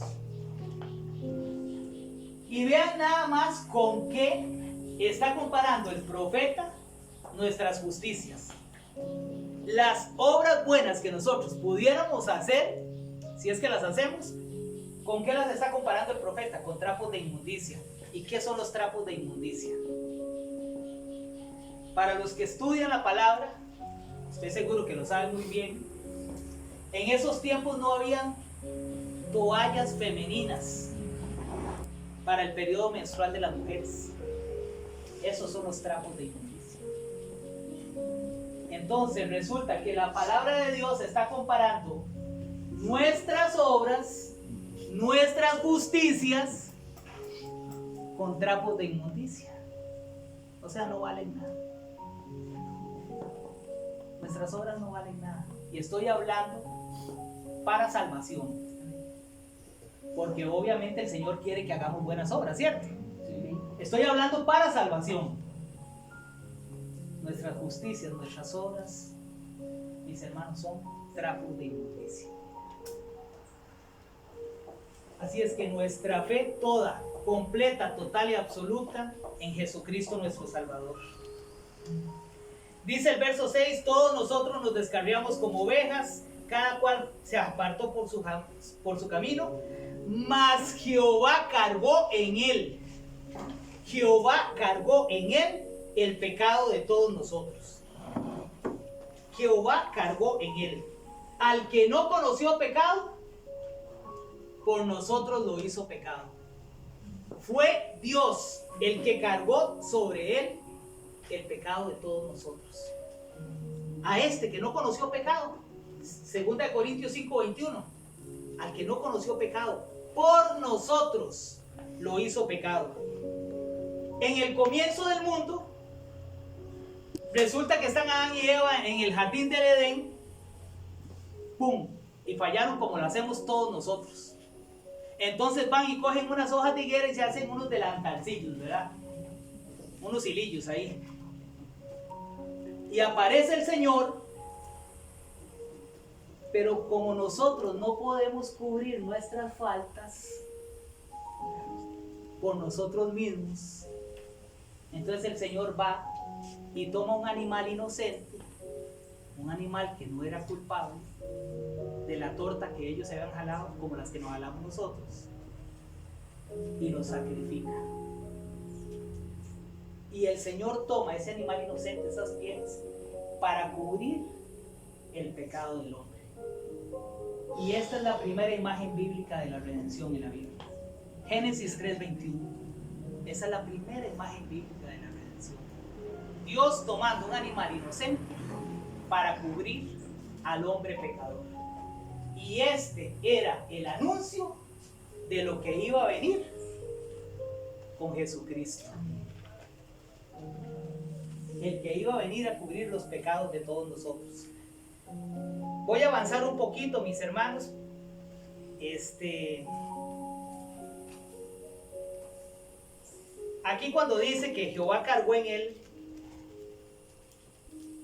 Y vean nada más con qué está comparando el profeta nuestras justicias. Las obras buenas que nosotros pudiéramos hacer, si es que las hacemos, ¿con qué las está comparando el profeta? Con trapos de inmundicia. ¿Y qué son los trapos de inmundicia? Para los que estudian la palabra, estoy seguro que lo saben muy bien, en esos tiempos no habían toallas femeninas para el periodo menstrual de las mujeres. Esos son los trapos de inmundicia. Entonces resulta que la palabra de Dios está comparando nuestras obras, nuestras justicias, con trapos de inmundicia. O sea, no valen nada. Nuestras obras no valen nada. Y estoy hablando para salvación. Porque obviamente el Señor quiere que hagamos buenas obras, ¿cierto? Sí. Estoy hablando para salvación. Nuestras justicias, nuestras obras, mis hermanos, son trapos de inmundicia. Así es que nuestra fe toda, completa, total y absoluta en Jesucristo nuestro Salvador. Dice el verso 6, todos nosotros nos descarriamos como ovejas, cada cual se apartó por su camino, mas Jehová cargó en él. Jehová cargó en él el pecado de todos nosotros. Jehová cargó en él. Al que no conoció pecado, por nosotros lo hizo pecado. Fue Dios el que cargó sobre él el pecado de todos nosotros. A este que no conoció pecado, 2 Corintios 5:21, al que no conoció pecado, por nosotros lo hizo pecado. En el comienzo del mundo, resulta que están Adán y Eva en el jardín del Edén, ¡pum! Y fallaron como lo hacemos todos nosotros. Entonces van y cogen unas hojas de higuera y se hacen unos delantalcillos, ¿verdad? Unos hilillos ahí. Y aparece el Señor, pero como nosotros no podemos cubrir nuestras faltas por nosotros mismos, entonces el Señor va y toma un animal inocente, un animal que no era culpable de la torta que ellos se habían jalado, como las que nos jalamos nosotros, y lo sacrifica. Y el Señor toma ese animal inocente, esas pieles, para cubrir el pecado del hombre. Y esta es la primera imagen bíblica de la redención en la Biblia. Génesis 3:21. Esa es la primera imagen bíblica de la redención. Dios tomando un animal inocente para cubrir al hombre pecador. Y este era el anuncio de lo que iba a venir con Jesucristo. El que iba a venir a cubrir los pecados de todos nosotros. Voy a avanzar un poquito, mis hermanos. Aquí cuando dice que Jehová cargó en él,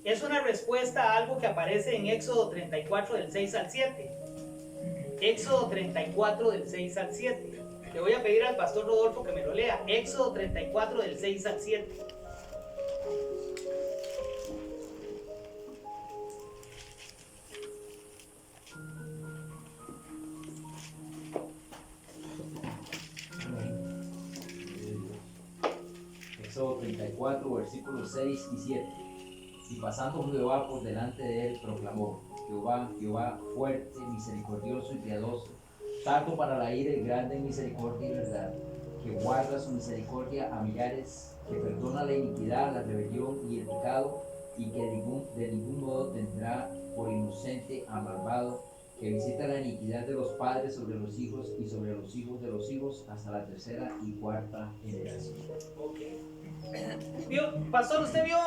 es una respuesta a algo que aparece en Éxodo 34 del 6 al 7. Éxodo 34 del 6 al 7. Le voy a pedir al pastor Rodolfo que me lo lea. Éxodo 34 del 6 al 7. Éxodo 34, versículos 6 y 7. Y pasando Jehová por delante de él, proclamó: Jehová, Jehová, fuerte, misericordioso y piadoso, tardo para la ira y grande en misericordia y verdad, que guarda su misericordia a millares, que perdona la iniquidad, la rebelión y el pecado, y que de ningún modo tendrá por inocente a malvado, que visita la iniquidad de los padres sobre los hijos y sobre los hijos de los hijos hasta la tercera y cuarta generación. ¿Vio, pastor, usted vio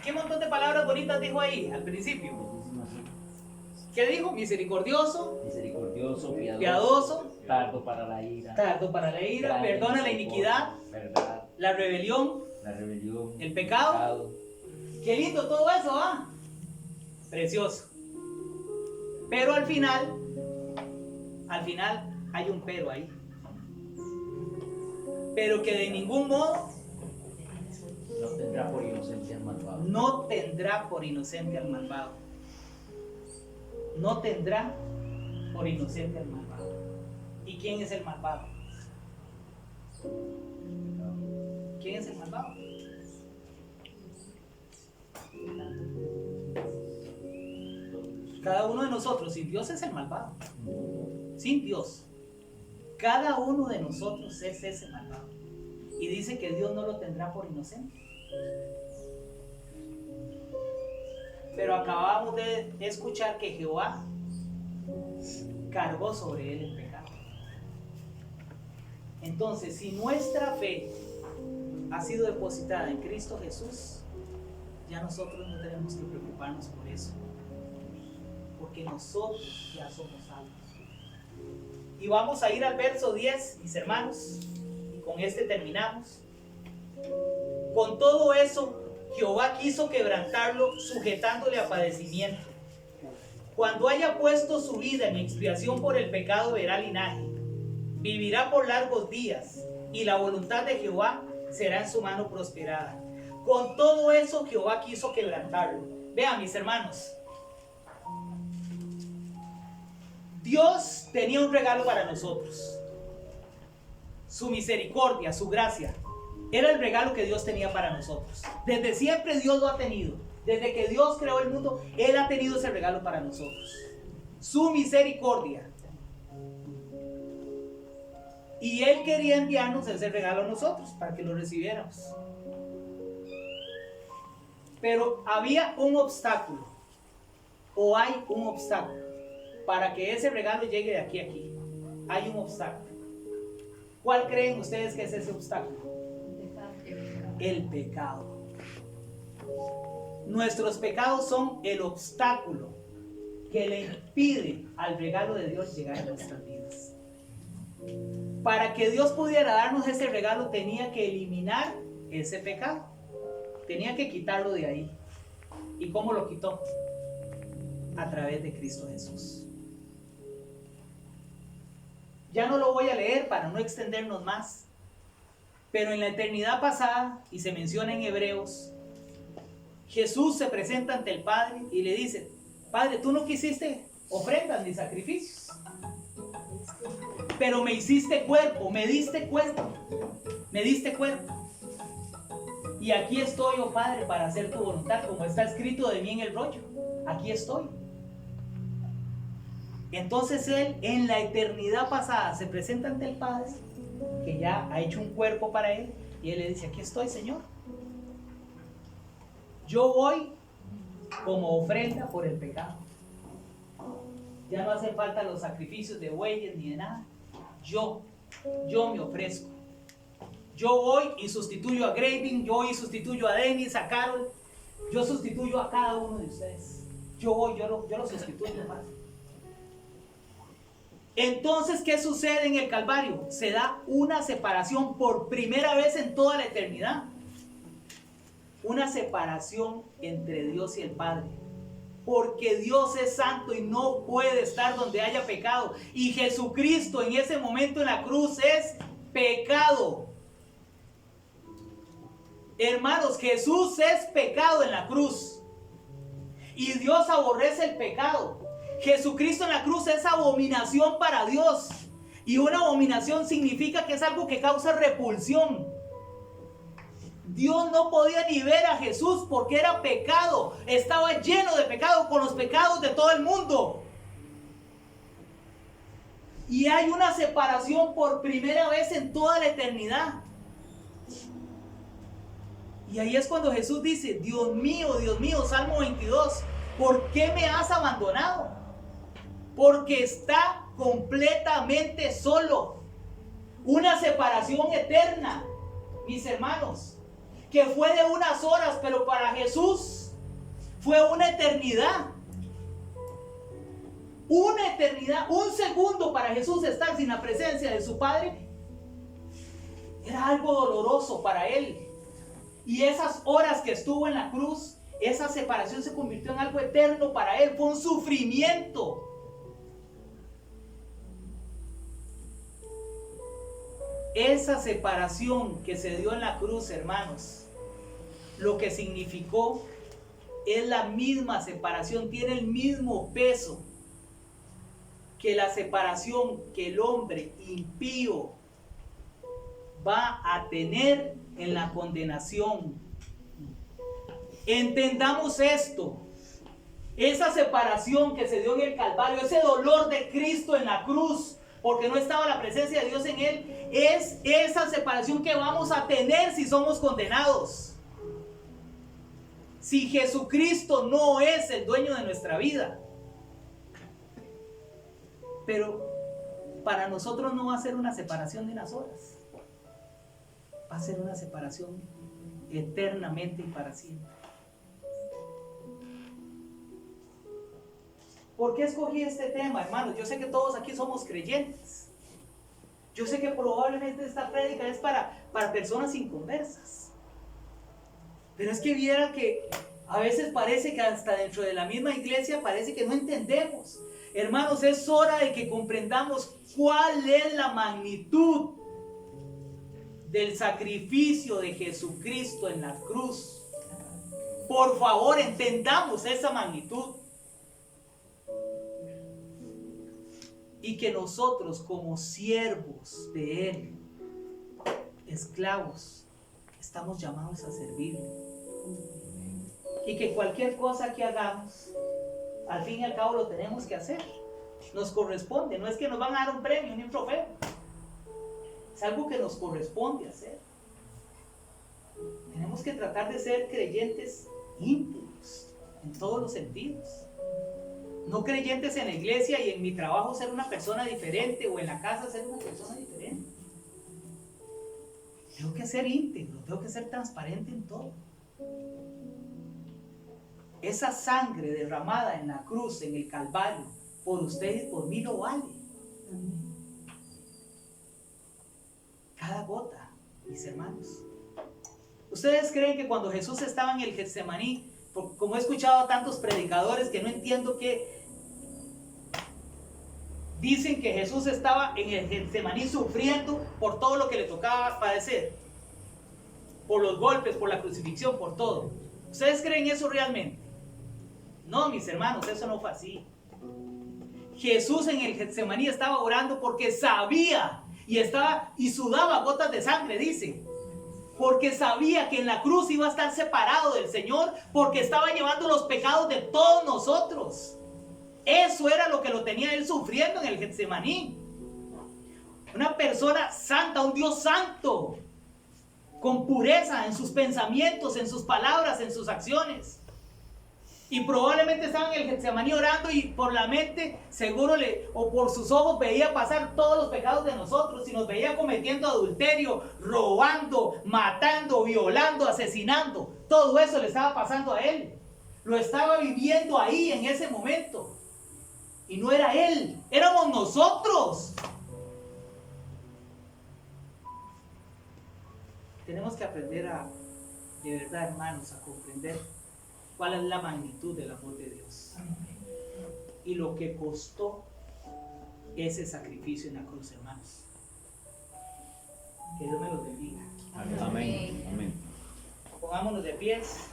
qué montón de de palabras bonitas dijo ahí al principio? ¿Qué dijo? Misericordioso, Misericordioso, piadoso, tardo para la ira, tardo para la ira, grande perdona la misericordia, iniquidad, verdad, la rebelión, la rebelión, el pecado. Qué lindo todo eso, ¿ah? Precioso. Pero al final hay un pero ahí. Pero que de ningún modo no tendrá por inocente al malvado. no tendrá por inocente al malvado. No tendrá por inocente al malvado. ¿Y quién es el malvado? ¿Quién es el malvado? Cada uno de nosotros, sin Dios, es el malvado. Sin Dios. Cada uno de nosotros es ese malvado. Y dice que Dios no lo tendrá por inocente. Pero acabamos de escuchar que Jehová cargó sobre él el pecado. Entonces, si nuestra fe ha sido depositada en Cristo Jesús, ya nosotros no tenemos que preocuparnos por eso, porque nosotros ya somos salvos. Y vamos a ir al verso 10, mis hermanos, y con este terminamos. Con todo eso, Jehová quiso quebrantarlo, sujetándole a padecimiento. Cuando haya puesto su vida en expiación por el pecado, verá linaje. Vivirá por largos días, y la voluntad de Jehová será en su mano prosperada. Con todo eso, Jehová quiso quebrantarlo. Vean, mis hermanos, Dios tenía un regalo para nosotros. Su misericordia, su gracia, era el regalo que Dios tenía para nosotros. Desde siempre Dios lo ha tenido. Desde que Dios creó el mundo, Él ha tenido ese regalo para nosotros. Su misericordia. Y Él quería enviarnos ese regalo a nosotros para que lo recibiéramos. Pero había un obstáculo, o hay un obstáculo, para que ese regalo llegue de aquí a aquí. Hay un obstáculo. ¿Cuál creen ustedes que es ese obstáculo? El pecado. Nuestros pecados son el obstáculo que le impide al regalo de Dios llegar a nuestras vidas. Para que Dios pudiera darnos ese regalo, tenía que eliminar ese pecado. Tenía que quitarlo de ahí. ¿Y cómo lo quitó? A través de Cristo Jesús. Ya no lo voy a leer para no extendernos más. Pero en la eternidad pasada, y se menciona en Hebreos, Jesús se presenta ante el Padre y le dice: Padre, tú no quisiste ofrendas ni sacrificios, pero me hiciste cuerpo, me diste cuerpo. Y aquí estoy, oh Padre, para hacer tu voluntad, como está escrito de mí en el rollo. Aquí estoy. Entonces Él, en la eternidad pasada, se presenta ante el Padre, que ya ha hecho un cuerpo para Él, y Él le dice: aquí estoy, Señor. Yo voy como ofrenda por el pecado. Ya no hacen falta los sacrificios de bueyes ni de nada. Yo me ofrezco. Yo voy y sustituyo a Graving, yo voy y sustituyo a Dennis, a Carol. Yo sustituyo a cada uno de ustedes. Yo lo sustituyo, hermano. Entonces, ¿qué sucede en el Calvario? Se da una separación por primera vez en toda la eternidad. Una separación entre Dios y el Padre. Porque Dios es santo y no puede estar donde haya pecado. Y Jesucristo en ese momento en la cruz es pecado. Hermanos, Jesús es pecado en la cruz. Y Dios aborrece el pecado. Jesucristo en la cruz es abominación para Dios. Y una abominación significa que es algo que causa repulsión. Dios no podía ni ver a Jesús porque era pecado. Estaba lleno de pecado, con los pecados de todo el mundo. Y hay una separación por primera vez en toda la eternidad. Y ahí es cuando Jesús dice: Dios mío, Salmo 22, ¿por qué me has abandonado? Porque está completamente solo. Una separación eterna, mis hermanos, que fue de unas horas, pero para Jesús Fue una eternidad. Una eternidad, un segundo para Jesús estar sin la presencia de su Padre era algo doloroso para él. Y esas horas que estuvo en la cruz, esa separación se convirtió en algo eterno para él. Fue un sufrimiento. Esa separación que se dio en la cruz, hermanos, lo que significó es la misma separación, tiene el mismo peso que la separación que el hombre impío va a tener en la condenación. Entendamos esto. Esa separación que se dio en el Calvario, ese dolor de Cristo en la cruz, porque no estaba la presencia de Dios en él, es esa separación que vamos a tener si somos condenados. Si Jesucristo no es el dueño de nuestra vida. Pero para nosotros no va a ser una separación de unas horas. Va a ser una separación eternamente y para siempre. ¿Por qué escogí este tema, hermanos? Yo sé que todos aquí somos creyentes. Yo sé que probablemente esta prédica es para personas inconversas. Pero es que vieran que a veces parece que hasta dentro de la misma iglesia parece que no entendemos. Hermanos, es hora de que comprendamos cuál es la magnitud del sacrificio de Jesucristo en la cruz. Por favor, entendamos esa magnitud. Y que nosotros como siervos de Él, esclavos, estamos llamados a servirle. Y que cualquier cosa que hagamos, al fin y al cabo lo tenemos que hacer. Nos corresponde, no es que nos van a dar un premio ni un trofeo. Es algo que nos corresponde hacer. Tenemos que tratar de ser creyentes íntegros en todos los sentidos. No creyentes en la iglesia y en mi trabajo ser una persona diferente o en la casa ser una persona diferente. Tengo que ser íntegro, tengo que ser transparente en todo. Esa sangre derramada en la cruz, en el Calvario, por ustedes y por mí lo vale. Cada gota, mis hermanos. ¿Ustedes creen que cuando Jesús estaba en el Getsemaní, como he escuchado a tantos predicadores que no entiendo qué, dicen que Jesús estaba en el Getsemaní sufriendo por todo lo que le tocaba padecer? Por los golpes, por la crucifixión, por todo. ¿Ustedes creen eso realmente? No, mis hermanos, eso no fue así. Jesús en el Getsemaní estaba orando porque sabía y sudaba gotas de sangre, dice. Porque sabía que en la cruz iba a estar separado del Señor, porque estaba llevando los pecados de todos nosotros. Eso era lo que lo tenía él sufriendo en el Getsemaní. Una persona santa, un Dios santo, con pureza en sus pensamientos, en sus palabras, en sus acciones. Y probablemente estaba en el Getsemaní orando y por la mente, seguro o por sus ojos veía pasar todos los pecados de nosotros y nos veía cometiendo adulterio, robando, matando, violando, asesinando. Todo eso le estaba pasando a él. Lo estaba viviendo ahí en ese momento. Y no era él, éramos nosotros. Tenemos que aprender de verdad, hermanos, a comprender cuál es la magnitud del amor de Dios y lo que costó ese sacrificio en la cruz, hermanos. Que Dios me los bendiga. Amén. Amén. Pongámonos de pies.